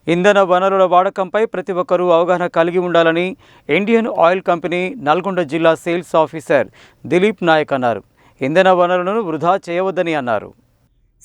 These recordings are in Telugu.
ఇంధన వనరుల వాడకంపై ప్రతి ఒక్కరూ అవగాహన కలిగి ఉండాలని ఇండియన్ ఆయిల్ కంపెనీ నల్గొండ జిల్లా సేల్స్ ఆఫీసర్ దిలీప్ నాయక్ అన్నారు. ఇంధన వనరులను వృధా చేయవద్దని అన్నారు.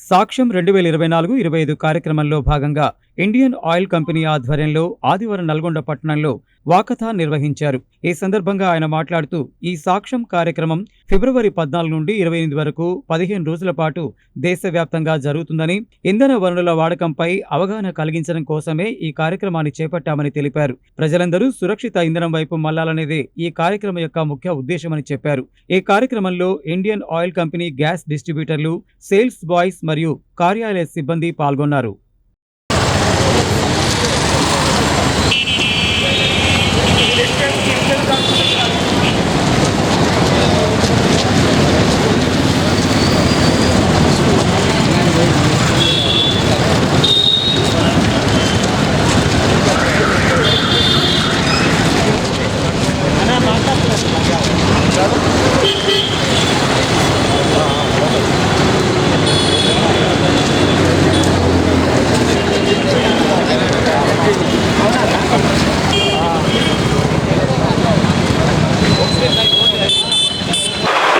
సాక్ష్యం 2024-25 కార్యక్రమంలో భాగంగా ఇండియన్ ఆయిల్ కంపెనీ ఆధ్వర్యంలో ఆదివారం నల్గొండ పట్టణంలో వాకథాన్ నిర్వహించారు. ఈ సందర్భంగా ఆయన మాట్లాడుతూ ఈ సాక్ష్యం కార్యక్రమం ఫిబ్రవరి 14 నుండి 28 వరకు 15 రోజుల పాటు దేశవ్యాప్తంగా జరుగుతుందని, ఇంధన వనరుల వాడకంపై అవగాహన కలిగించడం కోసమే ఈ కార్యక్రమాన్ని చేపట్టామని తెలిపారు. ప్రజలందరూ సురక్షిత ఇంధనం వైపు మళ్లాలనేదే ఈ కార్యక్రమం యొక్క ముఖ్య ఉద్దేశమని చెప్పారు. ఈ కార్యక్రమంలో ఇండియన్ ఆయిల్ కంపెనీ గ్యాస్ డిస్ట్రిబ్యూటర్లు, సేల్స్ బాయ్స్ మరియు కార్యాలయ సిబ్బంది పాల్గొన్నారు.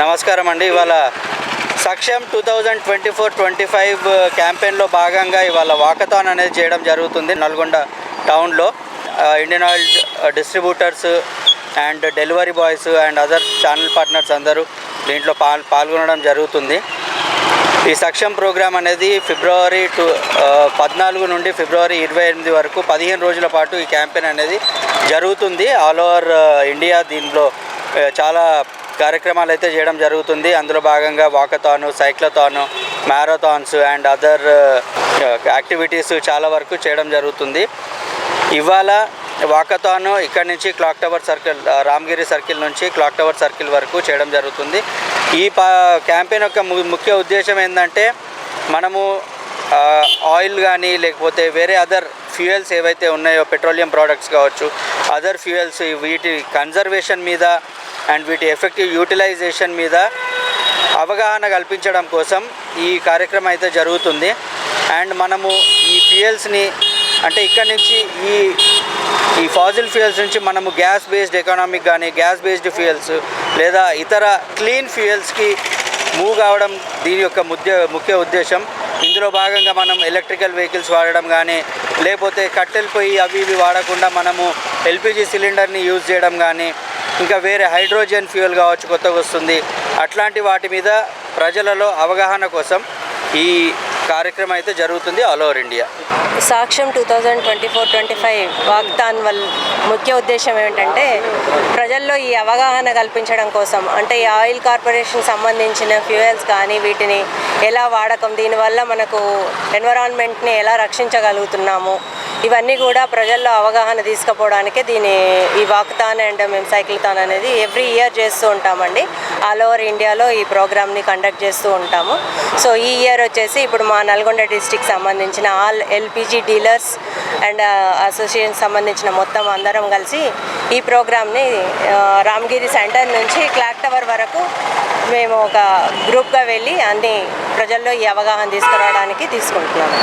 నమస్కారం అండి. ఇవాళ సాక్ష్యం 2024-25 క్యాంపెయిన్లో భాగంగా ఇవాళ వాకథాన్ అనేది చేయడం జరుగుతుంది. నల్గొండ టౌన్లో Indian oil distributors and delivery boys and other channel partners అందరూ దీంట్లో పాల్గొనడం జరుగుతుంది. ఈ సాక్ష్యం ప్రోగ్రామ్ అనేది ఫిబ్రవరి 14 నుండి ఫిబ్రవరి 28 వరకు 15 రోజుల పాటు ఈ క్యాంపెయిన్ అనేది జరుగుతుంది. ఆల్ ఓవర్ ఇండియా దీనిలో చాలా కార్యక్రమాలు అయితే చేయడం జరుగుతుంది. అందులో భాగంగా వాకథాను, సైక్లథాను, మ్యారథాన్స్ అండ్ అదర్ యాక్టివిటీస్ చాలా వరకు చేయడం జరుగుతుంది. ఇవాళ వాకథాను ఇక్కడి నుంచి clock tower circle, Ramagiri circle నుంచి క్లాక్ టవర్ సర్కిల్ వరకు చేయడం జరుగుతుంది. ఈ క్యాంపెయిన్ యొక్క ముఖ్య ఉద్దేశం ఏంటంటే, మనము ఆయిల్ కానీ లేకపోతే వేరే అదర్ ఫ్యూయల్స్ ఏవైతే ఉన్నాయో, పెట్రోలియం ప్రోడక్ట్స్ కావచ్చు, అదర్ ఫ్యూయల్స్, వీటి కన్జర్వేషన్ మీద అండ్ వీటి ఎఫెక్టివ్ యూటిలైజేషన్ మీద అవగాహన కల్పించడం కోసం ఈ కార్యక్రమం అయితే జరుగుతుంది. అండ్ మనము ఈ ఫ్యూయల్స్ని అంటే ఇక్కడి నుంచి ఈ ఫాజిల్ ఫ్యూయల్స్ నుంచి మనము గ్యాస్ బేస్డ్ ఎకానమిక్ కానీ గ్యాస్ బేస్డ్ ఫ్యూయల్స్ లేదా ఇతర క్లీన్ ఫ్యూయల్స్కి మూవ్ కావడం దీని యొక్క ముఖ్య ఉద్దేశం. ఇందులో భాగంగా మనం ఎలక్ట్రికల్ వెహికల్స్ వాడడం కానీ, లేకపోతే కట్టెలు పొయ్యి అవి ఇవి వాడకుండా మనము ఎల్పిజి సిలిండర్ని యూజ్ చేయడం కానీ, ఇంకా వేరే హైడ్రోజన్ ఫ్యూయల్ కావచ్చు కొత్తగా వస్తుంది, అట్లాంటి వాటి మీద ప్రజలలో అవగాహన కోసం ఈ కార్యక్రమం అయితే జరుగుతుంది ఆల్ ఓవర్ ఇండియా. సాక్ష్యం 2024-25 వాకథాన్ వల్ల ముఖ్య ఉద్దేశం ఏమిటంటే, ప్రజల్లో ఈ అవగాహన కల్పించడం కోసం. అంటే ఈ ఆయిల్ కార్పొరేషన్ సంబంధించిన ఫ్యూయల్స్ కానీ వీటిని ఎలా వాడకం, దీనివల్ల మనకు ఎన్విరాన్మెంట్ని ఎలా రక్షించగలుగుతున్నాము, ఇవన్నీ కూడా ప్రజల్లో అవగాహన తీసుకుపోవడానికే ఈ వాకథాన్ అండ్ మేము సైకిల్థాన్ అనేది ఎవ్రీ ఇయర్ చేస్తూ ఉంటామండి. ఆల్ ఓవర్ ఇండియాలో ఈ ప్రోగ్రామ్ని కండక్ట్ చేస్తూ ఉంటాము. సో ఈ ఇయర్ వచ్చేసి ఇప్పుడు మా నల్గొండ డిస్ట్రిక్ట్ సంబంధించిన all LPG dealers and association సంబంధించిన మొత్తం అందరం కలిసి ఈ ప్రోగ్రామ్ని రామగిరి సెంటర్ నుంచి క్లాక్ టవర్ వరకు మేము ఒక గ్రూప్గా వెళ్ళి అన్ని ప్రజల్లో ఈ అవగాహన తీసుకురావడానికి తీసుకుంటున్నాము.